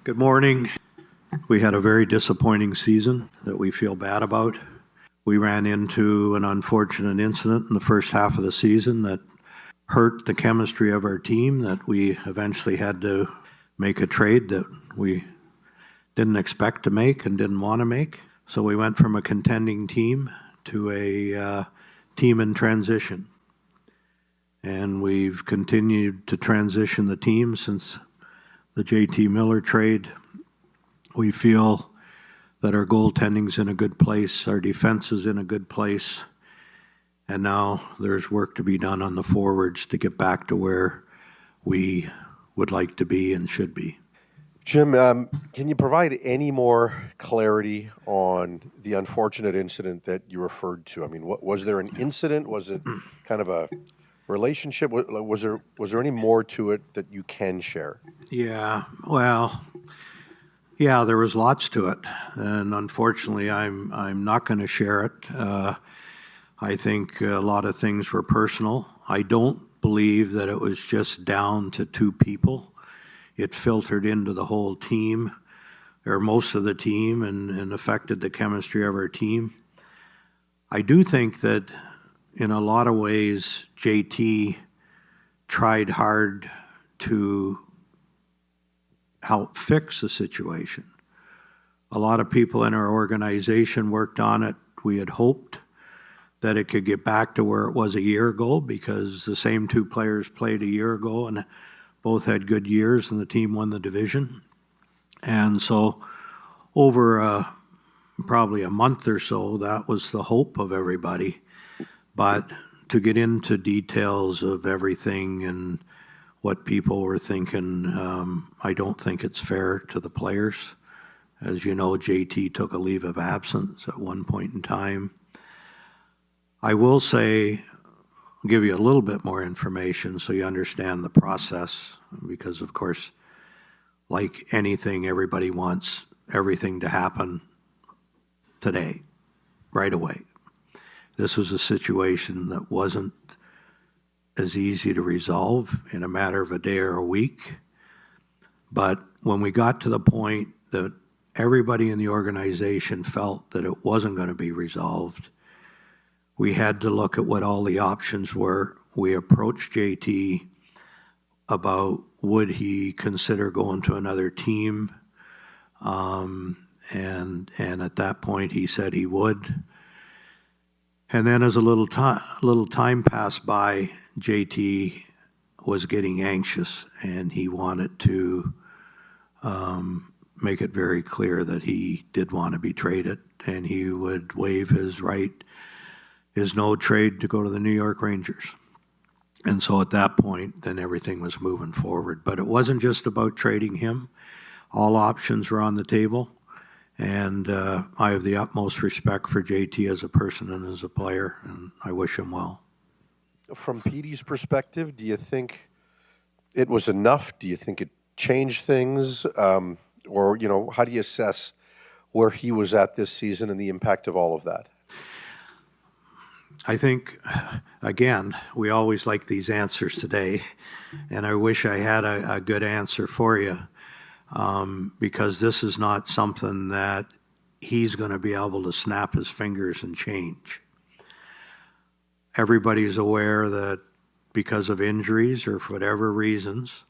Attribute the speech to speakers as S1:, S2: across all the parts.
S1: Good morning. We had a very disappointing season that we feel bad about. We ran into an unfortunate incident in the first half of the season that hurt the chemistry of our team, that we eventually had to make a trade that we didn't expect to make and didn't want to make. So we went from a contending team to a team in transition. And we've continued to transition the team since the JT Miller trade. We feel that our goaltending's in a good place, our defense is in a good place, and now there's work to be done on the forwards to get back to where we would like to be and should be.
S2: Jim, can you provide any more clarity on the unfortunate incident that you referred to? I mean, was there an incident? Was it kind of a relationship? Was there any more to it that you can share?
S1: Yeah, well, yeah, there was lots to it, and unfortunately, I'm not going to share it. I think a lot of things were personal. I don't believe that it was just down to two people. It filtered into the whole team, or most of the team, and affected the chemistry of our team. I do think that in a lot of ways, JT tried hard to help fix the situation. A lot of people in our organization worked on it. We had hoped that it could get back to where it was a year ago, because the same two players played a year ago and both had good years, and the team won the division. And so over probably a month or so, that was the hope of everybody. But to get into details of everything and what people were thinking, I don't think it's fair to the players. As you know, JT took a leave of absence at one point in time. I will say, I'll give you a little bit more information so you understand the process, because of course, like anything, everybody wants everything to happen today, right away. This was a situation that wasn't as easy to resolve in a matter of a day or a week. But when we got to the point that everybody in the organization felt that it wasn't going to be resolved, we had to look at what all the options were. We approached JT about would he consider going to another team, and at that point he said he would. And then as a little time passed by, JT was getting anxious, and he wanted to make it very clear that he did want to be traded, and he would waive his right, his no trade to go to the New York Rangers. And so at that point, then everything was moving forward. But it wasn't just about trading him. All options were on the table. And I have the utmost respect for JT as a person and as a player, and I wish him well.
S2: From Petey's perspective, do you think it was enough? Do you think it changed things? Or, how do you assess where he was at this season and the impact of all of that?
S1: I think, again, we always like these answers today, and I wish I had a good answer for you, because this is not something that he's going to be able to snap his fingers and change. Everybody's aware that because of injuries or for whatever reasons,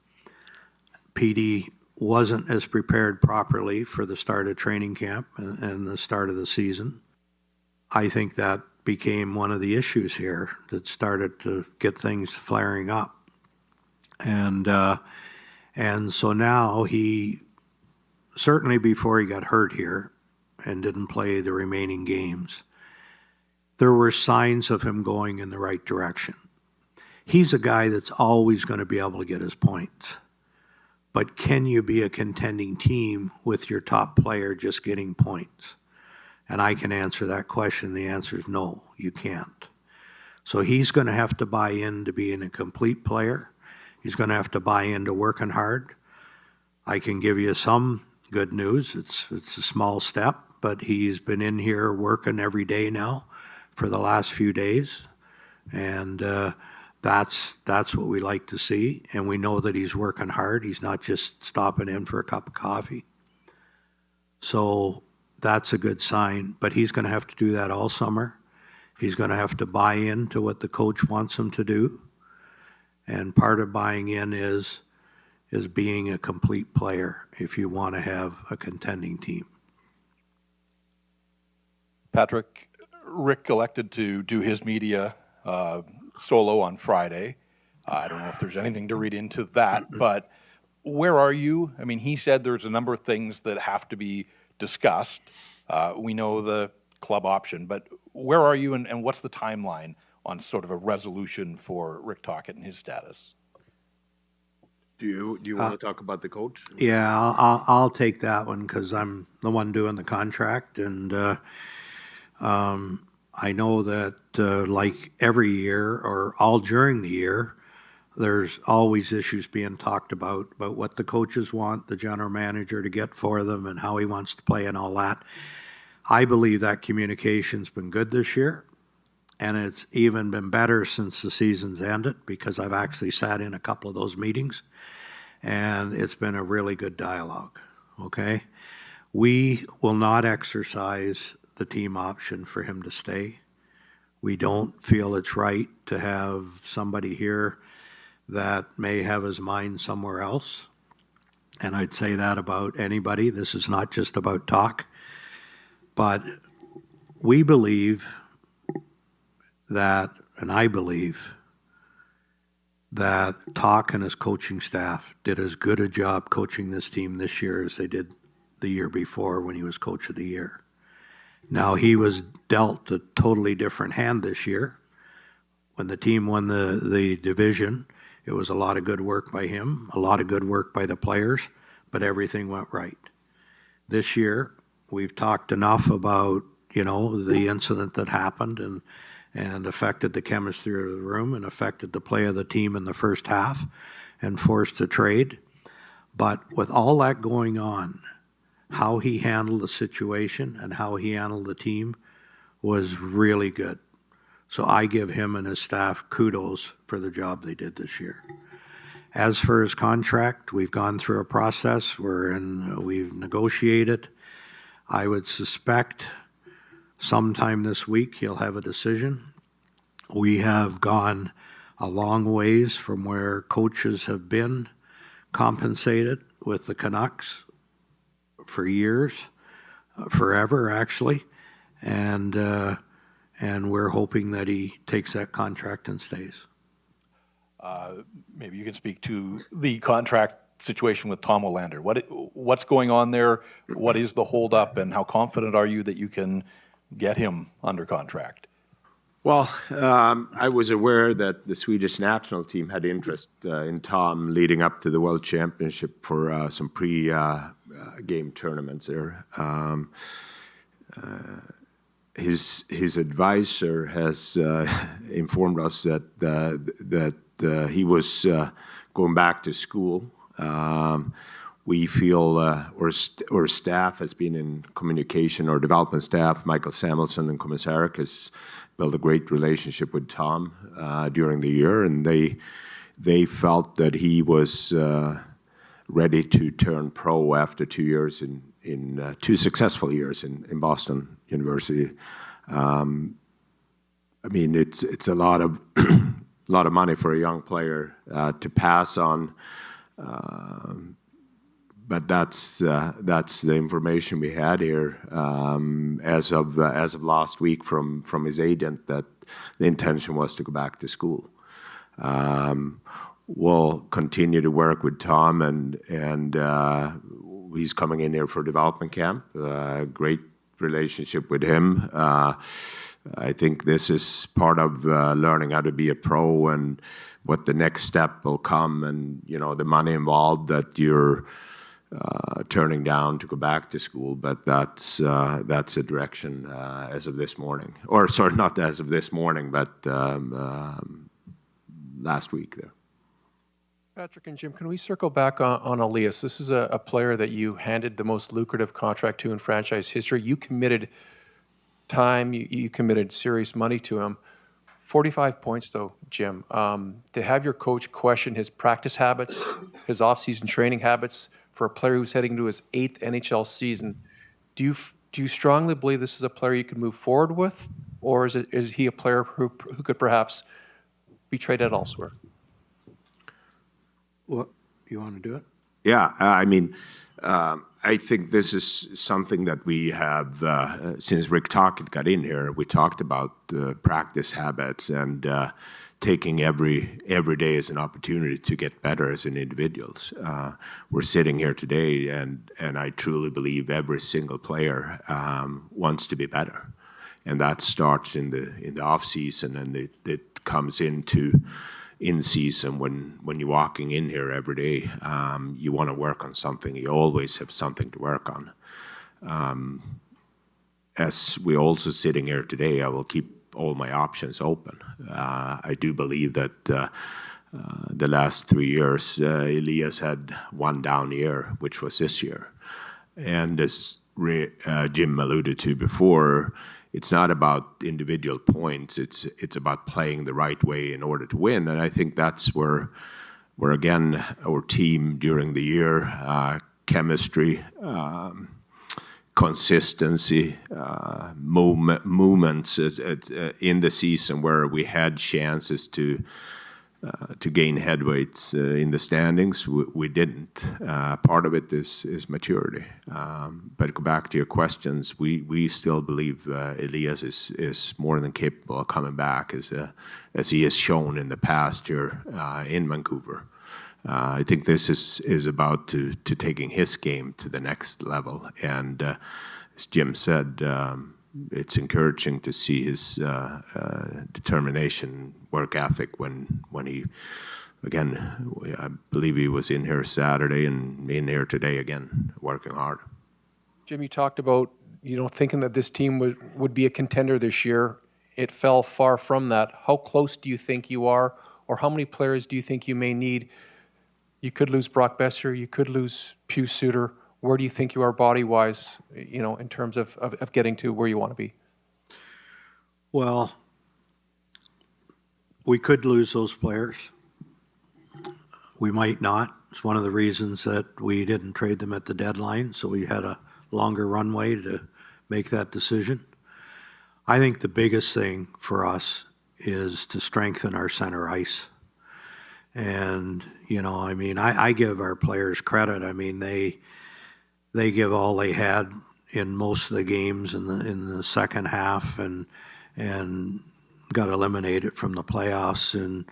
S1: Petey wasn't as prepared properly for the start of training camp and the start of the season. I think that became one of the issues here that started to get things flaring up. And so now he, certainly before he got hurt here and didn't play the remaining games, there were signs of him going in the right direction. He's a guy that's always going to be able to get his points. But can you be a contending team with your top player just getting points? And I can answer that question. The answer is no, you can't. So he's going to have to buy in to being a complete player. He's going to have to buy into working hard. I can give you some good news. It's a small step, but he's been in here working every day now for the last few days. And That's what we like to see, and we know that he's working hard. He's not just stopping in for a cup of coffee. So that's a good sign, but he's going to have to do that all summer. He's going to have to buy into what the coach wants him to do. And part of buying in is being a complete player if you want to have a contending team.
S3: Patrik, Rick elected to do his media solo on Friday. I don't know if there's anything to read into that, but where are you? I mean, he said there's a number of things that have to be discussed. We know the club option, but where are you and what's the timeline on sort of a resolution for Rick Tocchet and his status?
S4: Do you want to talk about the coach?
S1: Yeah, I'll take that one because I'm the one doing the contract, and I know that like every year or all during the year, there's always issues being talked about what the coaches want the general manager to get for them and how he wants to play and all that. I believe that communication's been good this year, and it's even been better since the season's ended because I've actually sat in a couple of those meetings, and it's been a really good dialogue, okay? We will not exercise the team option for him to stay. We don't feel it's right to have somebody here that may have his mind somewhere else. And I'd say that about anybody. This is not just about talk. But we believe that, and I believe that Toc and his coaching staff did as good a job coaching this team this year as they did the year before when he was coach of the year. Now, he was dealt a totally different hand this year. When the team won the division, it was a lot of good work by him, a lot of good work by the players, but everything went right. This year, we've talked enough about, the incident that happened and affected the chemistry of the room and affected the play of the team in the first half and forced a trade. But with all that going on, how he handled the situation and how he handled the team was really good. So I give him and his staff kudos for the job they did this year. As for his contract, we've gone through a process. We've negotiated. I would suspect sometime this week he'll have a decision. We have gone a long ways from where coaches have been compensated with the Canucks for years, forever actually, and we're hoping that he takes that contract and stays.
S3: Maybe you can speak to the contract situation with Tom Olander. What's going on there? What is the holdup, and how confident are you that you can get him under contract?
S4: Well, I was aware that the Swedish national team had interest in Tom leading up to the World Championship for some pre-game tournaments there. His advisor has informed us that he was going back to school. We feel our staff has been in communication. Our development staff, Michael Samuelsson and Komisarek, has built a great relationship with Tom during the year, and they felt that he was ready to turn pro after 2 years in 2 successful years in Boston University. I mean, it's a lot of lot of money for a young player to pass on. But that's the information we had here as of last week from his agent, that the intention was to go back to school. We'll continue to work with Tom, and he's coming in here for development camp. Great relationship with him. I think this is part of learning how to be a pro and what the next step will come, and the money involved that you're turning down to go back to school, but that's a direction as of this morning, or sorry, not as of this morning, but last week there.
S5: Patrik and Jim, can we circle back on Elias? This is a player that you handed the most lucrative contract to in franchise history. You committed time, you committed serious money to him. 45 points, though, Jim. To have your coach question his practice habits, his off-season training habits for a player who's heading into his 8th NHL season, do you strongly believe this is a player you could move forward with, or is he a player who could perhaps be traded elsewhere?
S1: What, you want to do it?
S4: Yeah, I mean, I think this is something that we have, since Rick Tocchet got in here, we talked about practice habits and taking every day as an opportunity to get better as an individuals. We're sitting here today, and I truly believe every single player wants to be better. And that starts in the off season, and it comes into in season when you're walking in here every day. You want to work on something. You always have something to work on. As we're also sitting here today, I will keep all my options open. I do believe that the last 3 years, Elias had one down year, which was this year. And as Jim alluded to before, it's not about individual points. It's about playing the right way in order to win. And I think that's where again, our team during the year, chemistry, consistency, movements in the season where we had chances to gain headweights in the standings. We didn't. Part of it is maturity. But go back to your questions. We still believe Elias is more than capable of coming back as he has shown in the past year in Vancouver. I think this is about to taking his game to the next level. And as Jim said, it's encouraging to see his determination, work ethic when he, again, I believe he was in here Saturday and in here today again, working hard.
S5: Jim, you talked about thinking that this team would be a contender this year. It fell far from that. How close do you think you are, or how many players do you think you may need? You could lose Brock Besser, you could lose Pius Suter. Where do you think you are body-wise, in terms of getting to where you want to be?
S1: Well, we could lose those players. We might not. It's one of the reasons that we didn't trade them at the deadline, so we had a longer runway to make that decision. I think the biggest thing for us is to strengthen our center ice. And, I give our players credit. I mean, they give all they had in most of the games in the second half and got eliminated from the playoffs and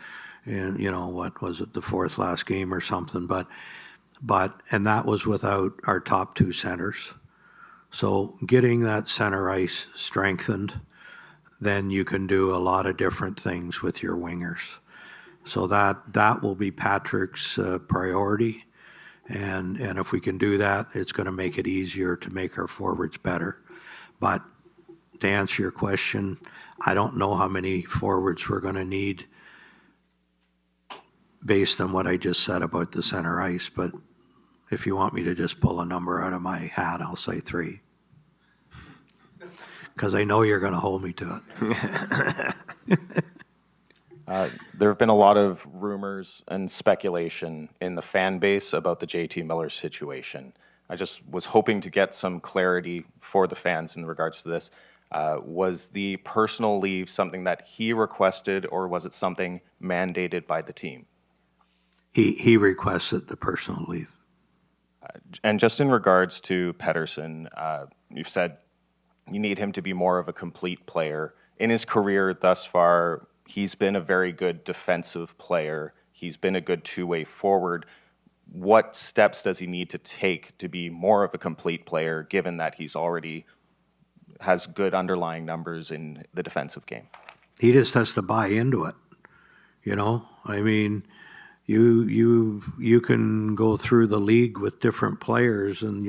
S1: what was it, the fourth last game or something. But that was without our top two centers. So getting that center ice strengthened, then you can do a lot of different things with your wingers. So that will be Patrik's priority. And if we can do that, it's going to make it easier to make our forwards better. But to answer your question, I don't know how many forwards we're going to need based on what I just said about the center ice. But if you want me to just pull a number out of my hat, I'll say 3. Because I know you're going to hold me to it.
S6: There have been a lot of rumors and speculation in the fan base about the JT Miller situation. I just was hoping to get some clarity for the fans in regards to this. Was the personal leave something that he requested, or was it something mandated by the team?
S1: He requested the personal leave.
S6: And just in regards to Pettersson, you've said you need him to be more of a complete player. In his career thus far, he's been a very good defensive player. He's been a good two-way forward. What steps does he need to take to be more of a complete player, given that he's already has good underlying numbers in the defensive game?
S1: He just has to buy into it. I mean, you can go through the league with different players, and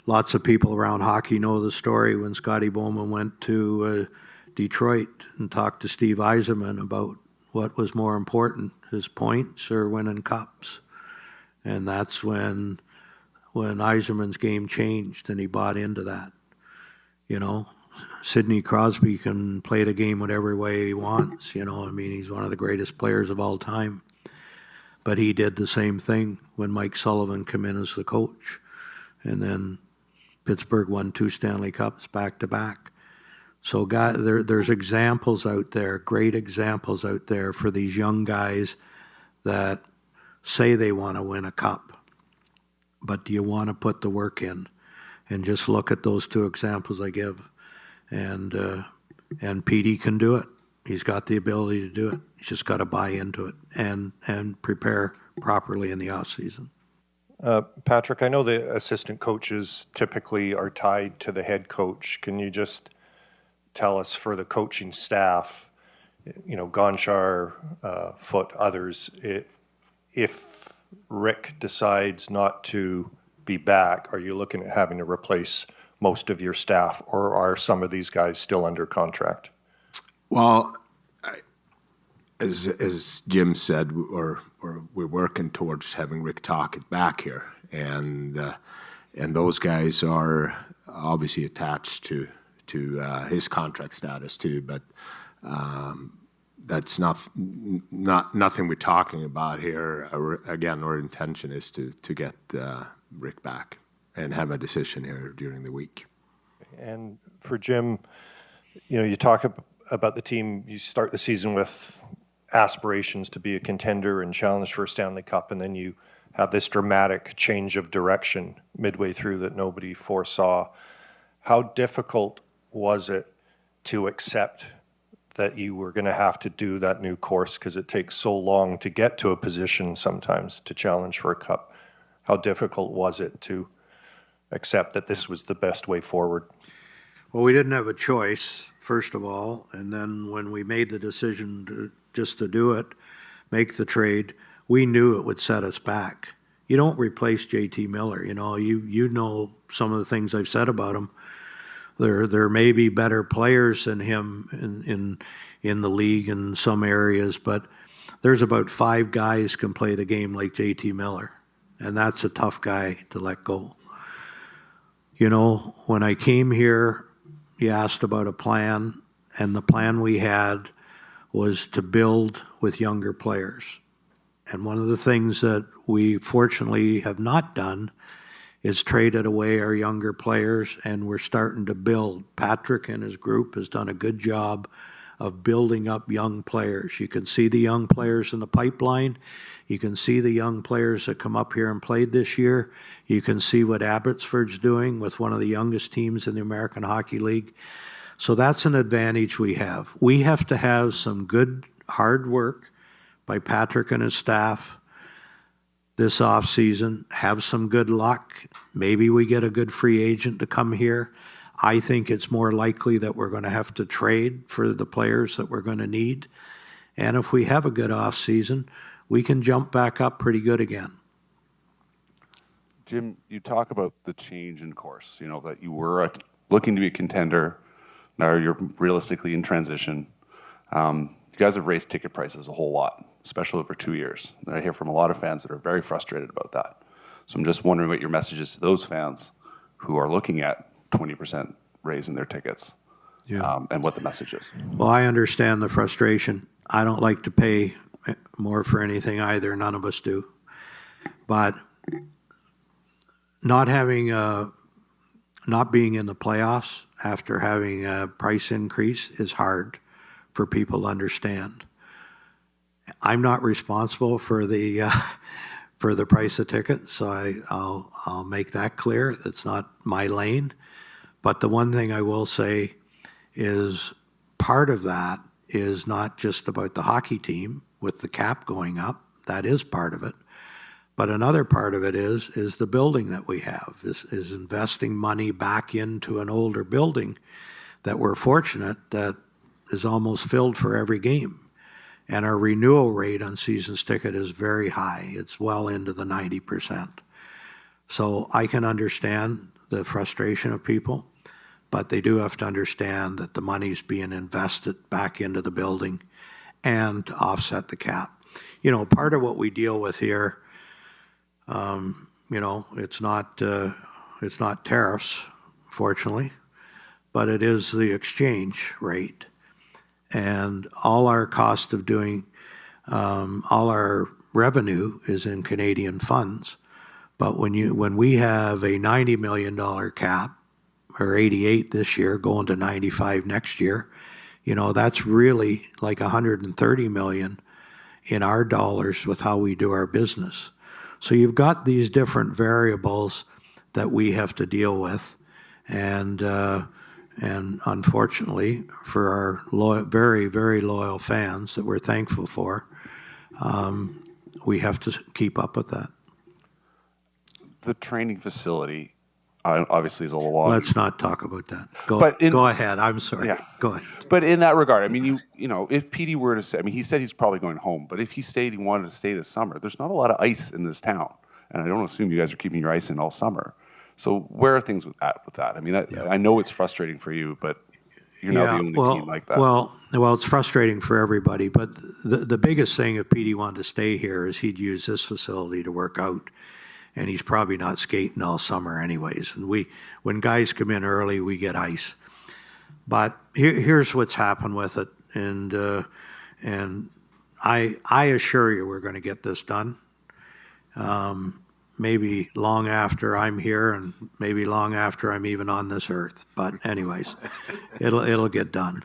S1: lots of people around hockey know the story when Scotty Bowman went to Detroit and talked to Steve Yzerman about what was more important, his points or winning cups. And that's when Yzerman's game changed and he bought into that, Sidney Crosby can play the game whatever way he wants. You know, I mean, he's one of the greatest players of all time. But he did the same thing when Mike Sullivan came in as the coach. And then Pittsburgh won 2 Stanley Cups back to back. So there's examples out there, great examples out there for these young guys that say they want to win a cup. But do you want to put the work in? And just look at those 2 examples I give. And Petey can do it. He's got the ability to do it. He's just got to buy into it and prepare properly in the off season.
S7: Patrik, I know the assistant coaches typically are tied to the head coach. Can you just tell us for the coaching staff, you know, Gonchar, Foote, others, if Rick decides not to be back, are you looking at having to replace most of your staff, or are some of these guys still under contract?
S4: Well, as Jim said, or we're working towards having Rick Tocchet back here, and those guys are obviously attached to his contract status too. But that's nothing we're talking about here. Again, our intention is to get Rick back and have a decision here during the week.
S7: And for Jim, you know, you talk about the team, you start the season with aspirations to be a contender and challenge for a Stanley Cup, and then you have this dramatic change of direction midway through that nobody foresaw. How difficult was it to accept that you were going to have to do that new course, because it takes so long to get to a position sometimes to challenge for a cup? How difficult was it to accept that this was the best way forward?
S1: Well, we didn't have a choice, first of all, and then when we made the decision just to do it, make the trade, we knew it would set us back. You don't replace JT Miller. You know, you know some of the things I've said about him. There may be better players than him in the league in some areas, but there's about 5 guys can play the game like JT Miller, and that's a tough guy to let go. You know, when I came here, you asked about a plan, and the plan we had was to build with younger players. And one of the things that we fortunately have not done is traded away our younger players, and we're starting to build. Patrik and his group has done a good job of building up young players. You can see the young players in the pipeline. You can see the young players that come up here and played this year. You can see what Abbotsford's doing with one of the youngest teams in the American Hockey League. So that's an advantage we have. We have to have some good hard work by Patrik and his staff this offseason, have some good luck. Maybe we get a good free agent to come here. I think it's more likely that we're going to have to trade for the players that we're going to need. And if we have a good offseason, we can jump back up pretty good again.
S8: Jim, you talk about the change in course, you know, that you were looking to be a contender. Now you're realistically in transition. You guys have raised ticket prices a whole lot, especially over 2 years. And I hear from a lot of fans that are very frustrated about that. So I'm just wondering what your message is to those fans who are looking at 20% raise in their tickets, and what the message is.
S1: Well, I understand the frustration. I don't like to pay more for anything either. None of us do. But not being in the playoffs after having a price increase is hard for people to understand. I'm not responsible for the price of tickets, so I'll make that clear. It's not my lane. But the one thing I will say is part of that is not just about the hockey team with the cap going up. That is part of it. But another part of it is the building that we have, is investing money back into an older building that we're fortunate that is almost filled for every game. And our renewal rate on season's ticket is very high. It's well into the 90%. So I can understand the frustration of people, but they do have to understand that the money's being invested back into the building and to offset the cap. You know, part of what we deal with here, you know, it's not tariffs, fortunately, but it is the exchange rate. And all our cost of doing, all our revenue is in Canadian funds. But when we have a $90 million cap, or 88 this year, going to 95 next year, that's really like 130 million in our dollars with how we do our business. So you've got these different variables that we have to deal with, and unfortunately for our very, very loyal fans that we're thankful for, we have to keep up with that.
S8: The training facility obviously is a lot.
S1: Let's not talk about that. Go ahead. I'm sorry.
S8: Yeah.
S1: Go ahead.
S8: But in that regard, I mean, if Petey were to say, I mean, he said he's probably going home, but if he stayed, he wanted to stay this summer, there's not a lot of ice in this town. And I don't assume you guys are keeping your ice in all summer. So where are things with that? I mean, I know it's frustrating for you, but you're not the only team like that.
S1: Well, it's frustrating for everybody, but the biggest thing if Petey wanted to stay here is he'd use this facility to work out. And he's probably not skating all summer anyways. And when guys come in early, we get ice. But here's what's happened with it, and I assure you we're going to get this done. Maybe long after I'm here, and maybe long after I'm even on this earth. But anyways, it'll get done.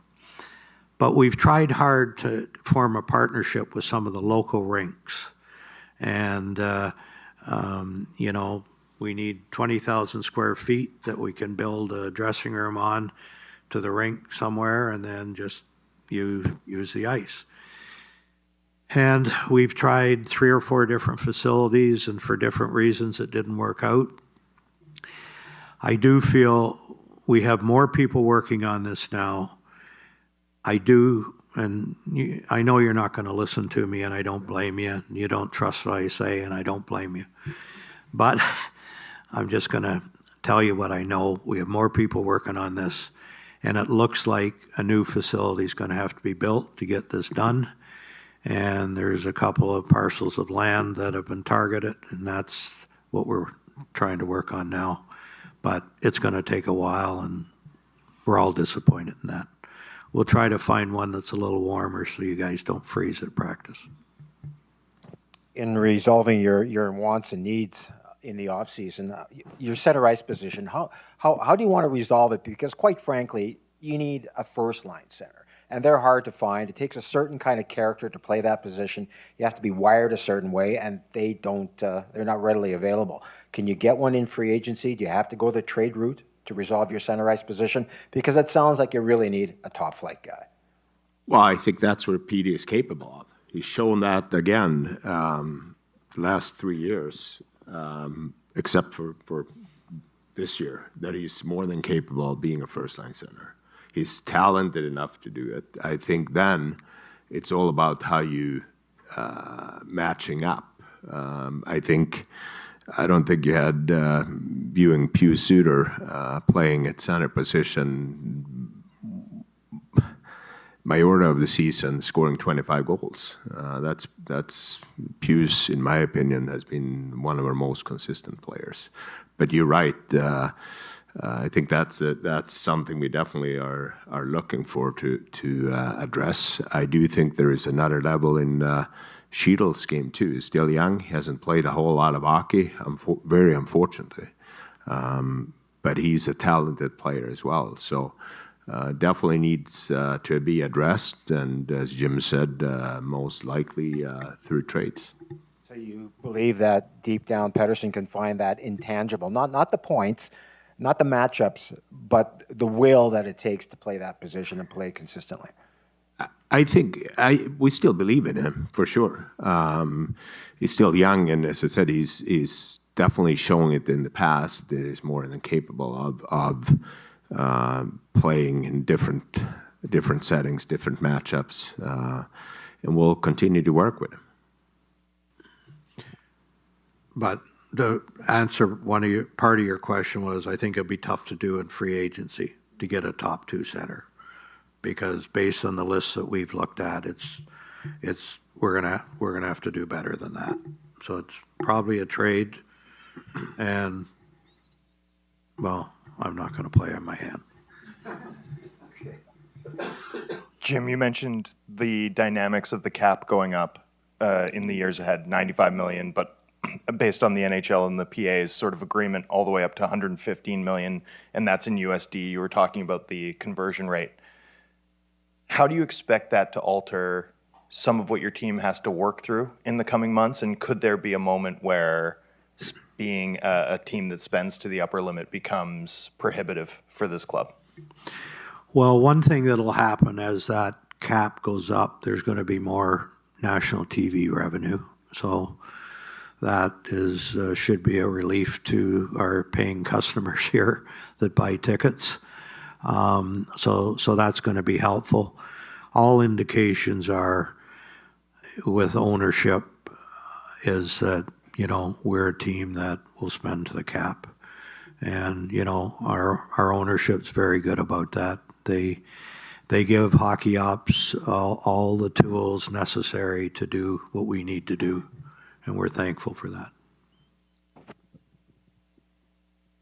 S1: But we've tried hard to form a partnership with some of the local rinks, and we need 20,000 square feet that we can build a dressing room on to the rink somewhere, and then just use the ice. And we've tried 3 or 4 different facilities, and for different reasons it didn't work out. I do feel we have more people working on this now. I do, and I know you're not going to listen to me, and I don't blame you. You don't trust what I say, and I don't blame you. But I'm just going to tell you what I know. We have more people working on this, and it looks like a new facility is going to have to be built to get this done. And there's a couple of parcels of land that have been targeted, and that's what we're trying to work on now. But it's going to take a while, and we're all disappointed in that. We'll try to find one that's a little warmer so you guys don't freeze at practice.
S9: In resolving your wants and needs in the offseason, your center ice position, how do you want to resolve it? Because quite frankly, you need a first-line center, and they're hard to find. It takes a certain kind of character to play that position. You have to be wired a certain way, and they're not readily available. Can you get one in free agency? Do you have to go the trade route to resolve your center ice position? Because it sounds like you really need a top-flight guy.
S4: Well, I think that's what Petey is capable of. He's shown that again the last 3 years, except for this year, that he's more than capable of being a first-line center. He's talented enough to do it. I think then it's all about how you matching up. I don't think you had viewing Pius Suter playing at center position majority of the season, scoring 25 goals. That's Pius, in my opinion, has been one of our most consistent players. But you're right. I think that's something we definitely are looking for to address. I do think there is another level in Sheedle's game too. He's still young. He hasn't played a whole lot of hockey, very unfortunately. But he's a talented player as well. So definitely needs to be addressed. And as Jim said, most likely through trades.
S9: So you believe that deep down Pettersson can find that intangible, not the points, not the matchups, but the will that it takes to play that position and play consistently?
S4: I think we still believe in him, for sure. He's still young, and as I said, he's definitely showing it in the past that he's more than capable of playing in different settings, different matchups, and we'll continue to work with him.
S1: But to answer part of your question was, I think it'd be tough to do in free agency to get a top 2 center, because based on the lists that we've looked at, we're gonna have to do better than that. So it's probably a trade, and well, I'm not going to play on my hand.
S10: Jim, you mentioned the dynamics of the cap going up in the years ahead, 95 million, but based on the NHL and the PA's sort of agreement all the way up to 115 million, and that's in USD. You were talking about the conversion rate. How do you expect that to alter some of what your team has to work through in the coming months? And could there be a moment where being a team that spends to the upper limit becomes prohibitive for this club?
S1: Well, one thing that'll happen as that cap goes up, there's going to be more national TV revenue. So that is should be a relief to our paying customers here that buy tickets. So that's going to be helpful. All indications are with ownership is that, you know, we're a team that will spend to the cap. And, you know, our ownership's very good about that. They give hockey ops all the tools necessary to do what we need to do, and we're thankful for that.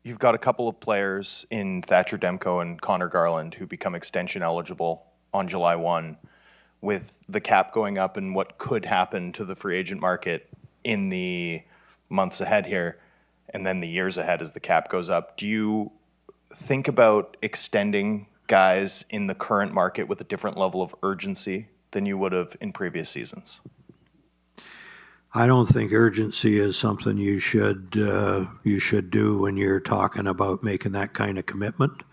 S10: You've got a couple of players in Thatcher Demko and Connor Garland who become extension eligible on July 1. With the cap going up and what could happen to the free agent market in the months ahead here, and then the years ahead as the cap goes up, do you think about extending guys in the current market with a different level of urgency than you would have in previous seasons?
S1: I don't think urgency is something you should do when you're talking about making that kind of commitment.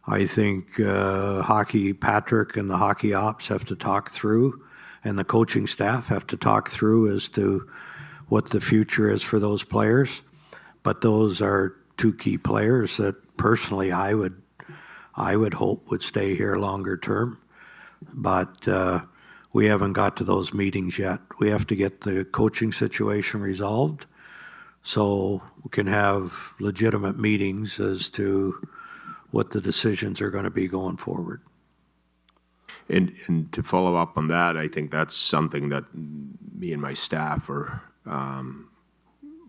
S1: I think Patrik and the hockey ops have to talk through, and the coaching staff have to talk through as to what the future is for those players. But those are two key players that personally I would hope would stay here longer term. But we haven't got to those meetings yet. We have to get the coaching situation resolved so we can have legitimate meetings as to what the decisions are going to be going forward.
S4: And to follow up on that, I think that's something that me and my staff are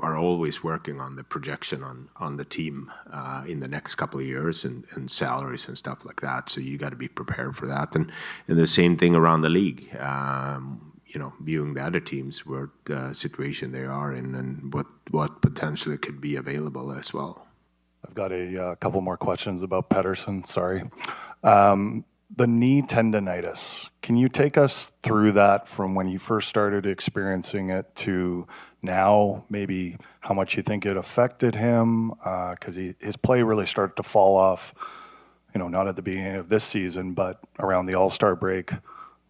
S4: always working on, the projection on the team in the next couple of years and salaries and stuff like that. So you got to be prepared for that. And the same thing around the league, you know, viewing the other teams, what situation they are in and what potentially could be available as well.
S11: I've got a couple more questions about Pettersson, sorry. The knee tendonitis, can you take us through that from when you first started experiencing it to now, maybe how much you think it affected him? Because his play really started to fall off, you know, not at the beginning of this season, but around the All-Star break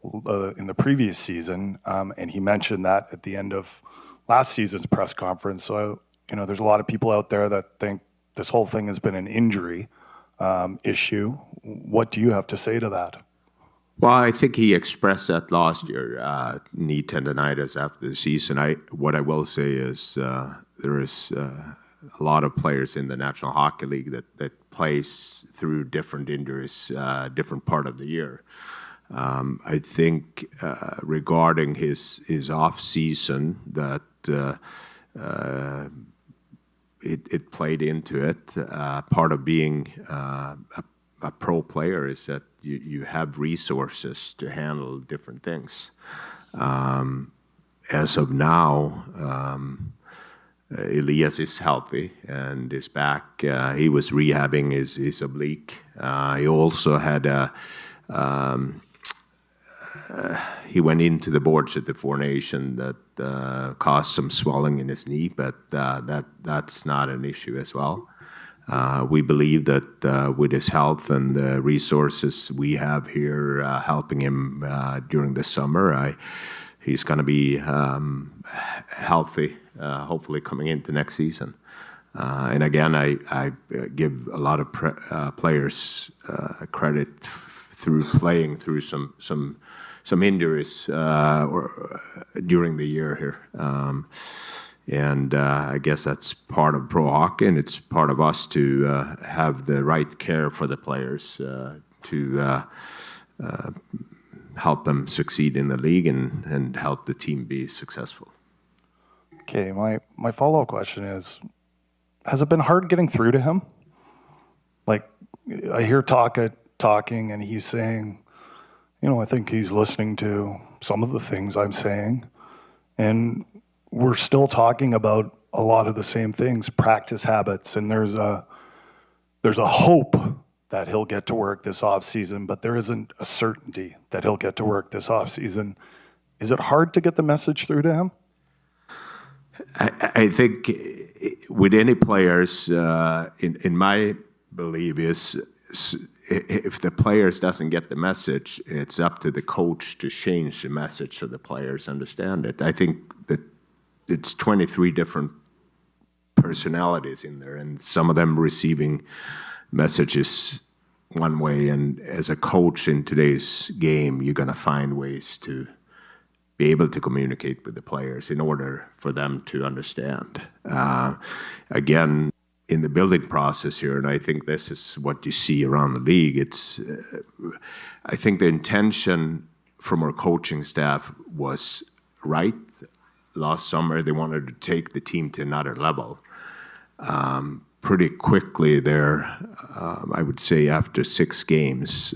S11: in the previous season. And he mentioned that at the end of last season's press conference. So, you know, there's a lot of people out there that think this whole thing has been an injury issue. What do you have to say to that?
S4: Well, I think he expressed that last year, knee tendonitis after the season. What I will say is there is a lot of players in the National Hockey League that plays through different injuries, different part of the year. I think regarding his off season, that it played into it. Part of being a pro player is that you have resources to handle different things. As of now, Elias is healthy and is back. He was rehabbing his oblique. He also had he went into the boards at the Four Nations that caused some swelling in his knee, but that's not an issue as well. We believe that with his health and the resources we have here helping him during the summer, he's going to be healthy, hopefully coming into next season. And again, I give a lot of players credit through playing through some injuries during the year here. And I guess that's part of pro hockey, and it's part of us to have the right care for the players to help them succeed in the league and help the team be successful.
S11: Okay, my follow-up question is, has it been hard getting through to him? Like, I hear Tocchet talking and he's saying, I think he's listening to some of the things I'm saying. And we're still talking about a lot of the same things, practice habits, and there's a hope that he'll get to work this offseason, but there isn't a certainty that he'll get to work this offseason. Is it hard to get the message through to him?
S4: I think with any players, in my belief is, if the players doesn't get the message, it's up to the coach to change the message so the players understand it. I think that it's 23 different personalities in there, and some of them receiving messages one way. And as a coach in today's game, you're going to find ways to be able to communicate with the players in order for them to understand. Again, in the building process here, and I think this is what you see around the league, it's, I think the intention from our coaching staff was right. Last summer, they wanted to take the team to another level. Pretty quickly there, I would say after 6 games,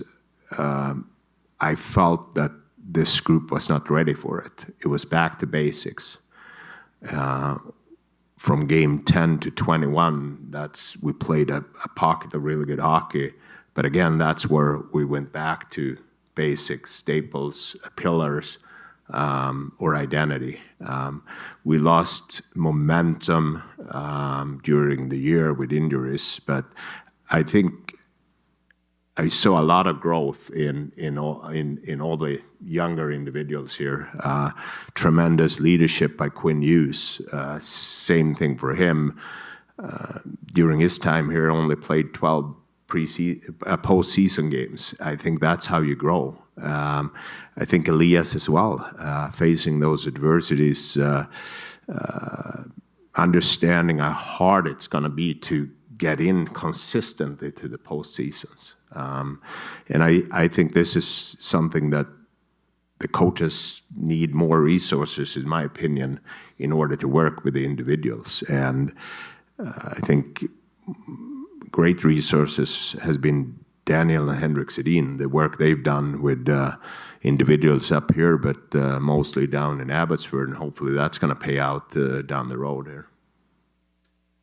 S4: I felt that this group was not ready for it. It was back to basics. From game 10 to 21, we played a pocket of really good hockey. But again, that's where we went back to basics, staples, pillars, or identity. We lost momentum during the year with injuries, but I think I saw a lot of growth in all the younger individuals here. Tremendous leadership by Quinn Hughes. Same thing for him. During his time here, only played 12 postseason games. I think that's how you grow. I think Elias as well, facing those adversities, understanding how hard it's going to be to get in consistently to the postseasons. And I think this is something that the coaches need more resources, in my opinion, in order to work with the individuals. And I think great resources has been Daniel and Henrik Sedin, the work they've done with individuals up here, but mostly down in Abbotsford, and hopefully that's going to pay out down the road here.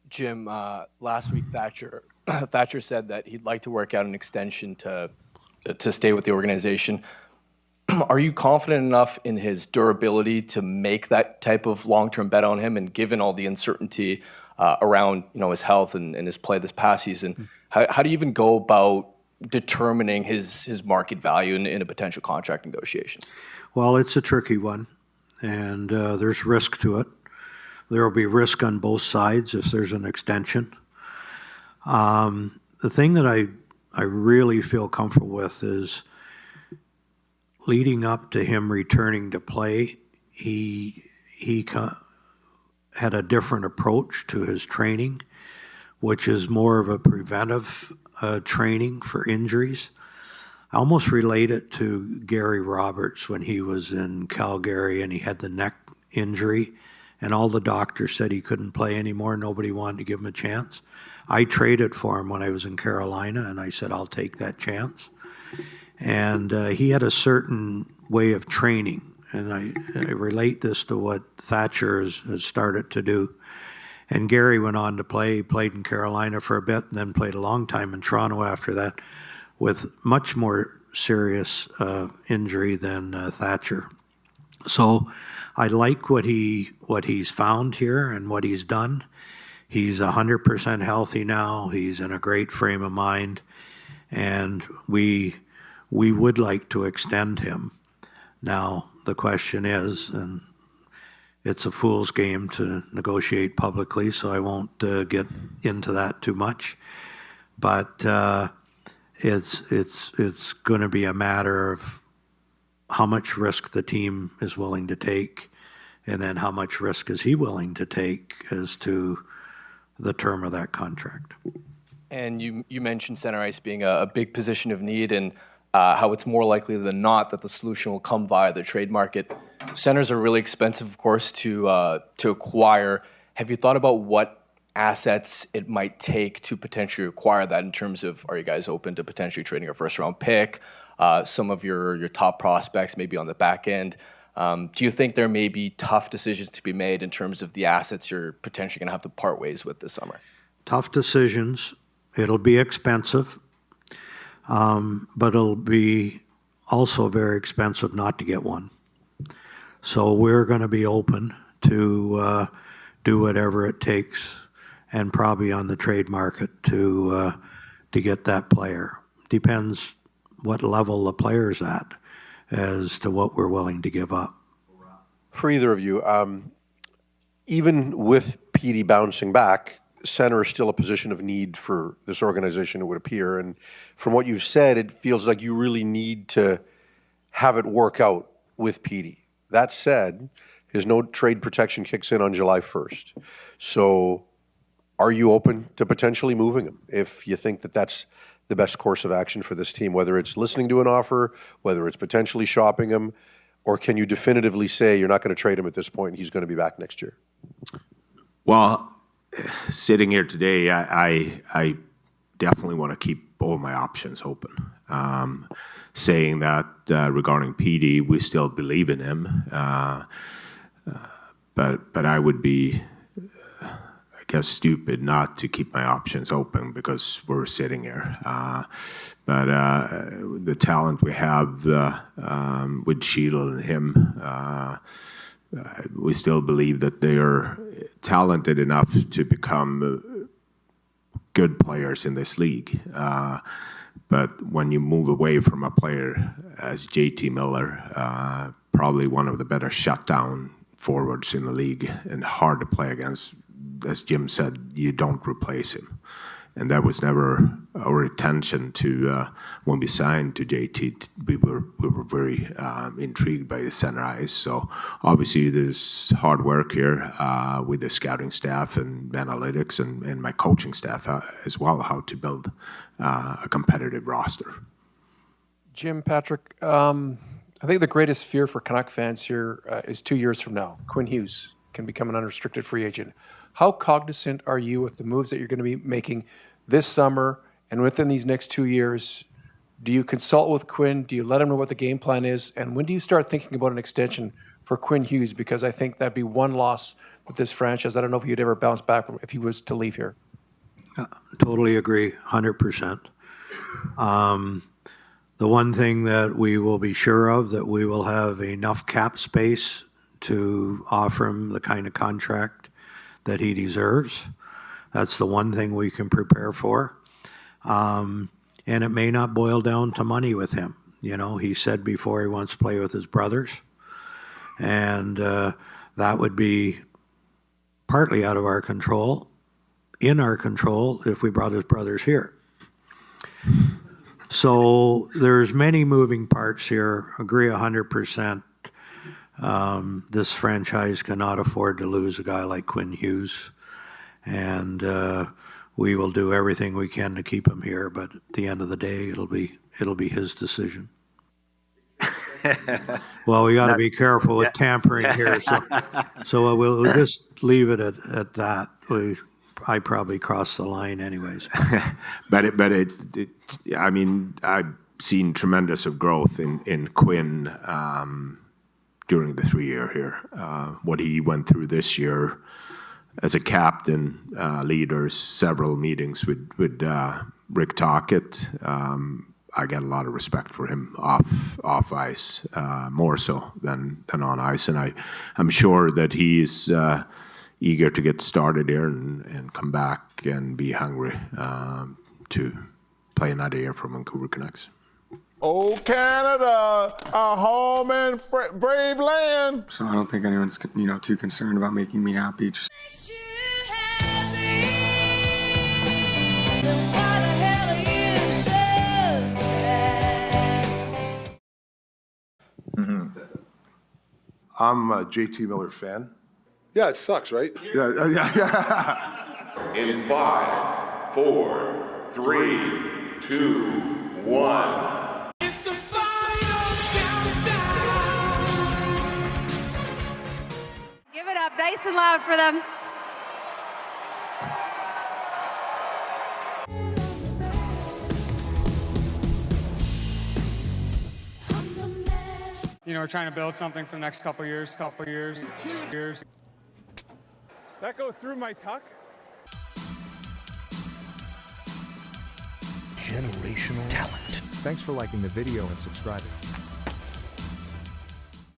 S12: Jim, last week Thatcher said that he'd like to work out an extension to stay with the organization. Are you confident enough in his durability to make that type of long-term bet on him? And given all the uncertainty around his health and his play this past season, how do you even go about determining his market value in a potential contract negotiation?
S1: Well, it's a tricky one, and there's risk to it. There will be risk on both sides if there's an extension. The thing that I really feel comfortable with is leading up to him returning to play, he had a different approach to his training, which is more of a preventive training for injuries. I almost relate it to Gary Roberts when he was in Calgary and he had the neck injury and all the doctors said he couldn't play anymore. Nobody wanted to give him a chance. I traded for him when I was in Carolina and I said, I'll take that chance. And he had a certain way of training. And I relate this to what Thatcher has started to do. And Gary went on to play. He played in Carolina for a bit and then played a long time in Toronto after that with much more serious injury than Thatcher. So I like what he's found here and what he's done. He's 100% healthy now. He's in a great frame of mind. And we would like to extend him. Now, the question is, and it's a fool's game to negotiate publicly, so I won't get into that too much. But it's going to be a matter of how much risk the team is willing to take, and then how much risk is he willing to take as to the term of that contract.
S12: And you mentioned center ice being a big position of need, and how it's more likely than not that the solution will come via the trade market. Centers are really expensive, of course, to acquire. Have you thought about what assets it might take to potentially acquire that in terms of, are you guys open to potentially trading a first-round pick, some of your top prospects maybe on the back end? Do you think there may be tough decisions to be made in terms of the assets you're potentially going to have to part ways with this summer?
S1: Tough decisions. It'll be expensive, but it'll be also very expensive not to get one. So we're going to be open to do whatever it takes, and probably on the trade market to get that player. Depends what level the player's at as to what we're willing to give up.
S2: For either of you, even with Petey bouncing back, center is still a position of need for this organization, it would appear. And from what you've said, it feels like you really need to have it work out with Petey. That said, his no trade protection kicks in on July 1st. So are you open to potentially moving him if you think that that's the best course of action for this team, whether it's listening to an offer, whether it's potentially shopping him, or can you definitively say you're not going to trade him at this point and he's going to be back next year?
S4: Well, sitting here today, I definitely want to keep all my options open. Saying that regarding Petey, we still believe in him, but I would be, I guess, stupid not to keep my options open because we're sitting here. But the talent we have with Sheila and him, we still believe that they are talented enough to become good players in this league. But when you move away from a player as JT Miller, probably one of the better shutdown forwards in the league and hard to play against, as Jim said, you don't replace him. And that was never our intention to, when we signed to JT, we were very intrigued by the center ice. So obviously there's hard work here with the scouting staff and analytics and my coaching staff as well, how to build a competitive roster.
S5: Jim, Patrik, I think the greatest fear for Canuck fans here is 2 years from now. Quinn Hughes can become an unrestricted free agent. How cognizant are you with the moves that you're going to be making this summer and within these next 2 years? Do you consult with Quinn? Do you let him know what the game plan is? And when do you start thinking about an extension for Quinn Hughes? Because I think that'd be one loss with this franchise. I don't know if you'd ever bounce back from if he was to leave here.
S1: Totally agree, 100%. The one thing that we will be sure of, that we will have enough cap space to offer him the kind of contract that he deserves. That's the one thing we can prepare for. And it may not boil down to money with him. You know, he said before he wants to play with his brothers. And that would be partly out of our control, in our control, if we brought his brothers here. So there's many moving parts here. Agree 100%. This franchise cannot afford to lose a guy like Quinn Hughes. And we will do everything we can to keep him here, but at the end of the day, it'll be his decision. Well, we got to be careful with tampering here, so we'll just leave it at that. I probably crossed the line, anyways. I mean, I've seen tremendous of growth in Quinn during the 3 year here. What he went through this year. As a captain, leaders, several meetings with Rick Tocchet. I get a lot of respect for him off ice, more so than on ice, and I'm sure that he's eager to get started here and come back and be hungry to play another year for Vancouver Canucks.
S13: Oh, Canada, our home and brave land.
S14: So I don't think anyone's, too concerned about making me happy. Just
S13: I'm a JT Miller fan. Yeah, it sucks, right? Yeah.
S15: In 5, 4, 3, 2, 1.
S16: It's the final countdown. Give it up nice and loud for them. you know, we're trying to build something for the next couple years.
S17: That go through my tuck?
S18: Generational talent.
S19: Thanks for liking the video and subscribing.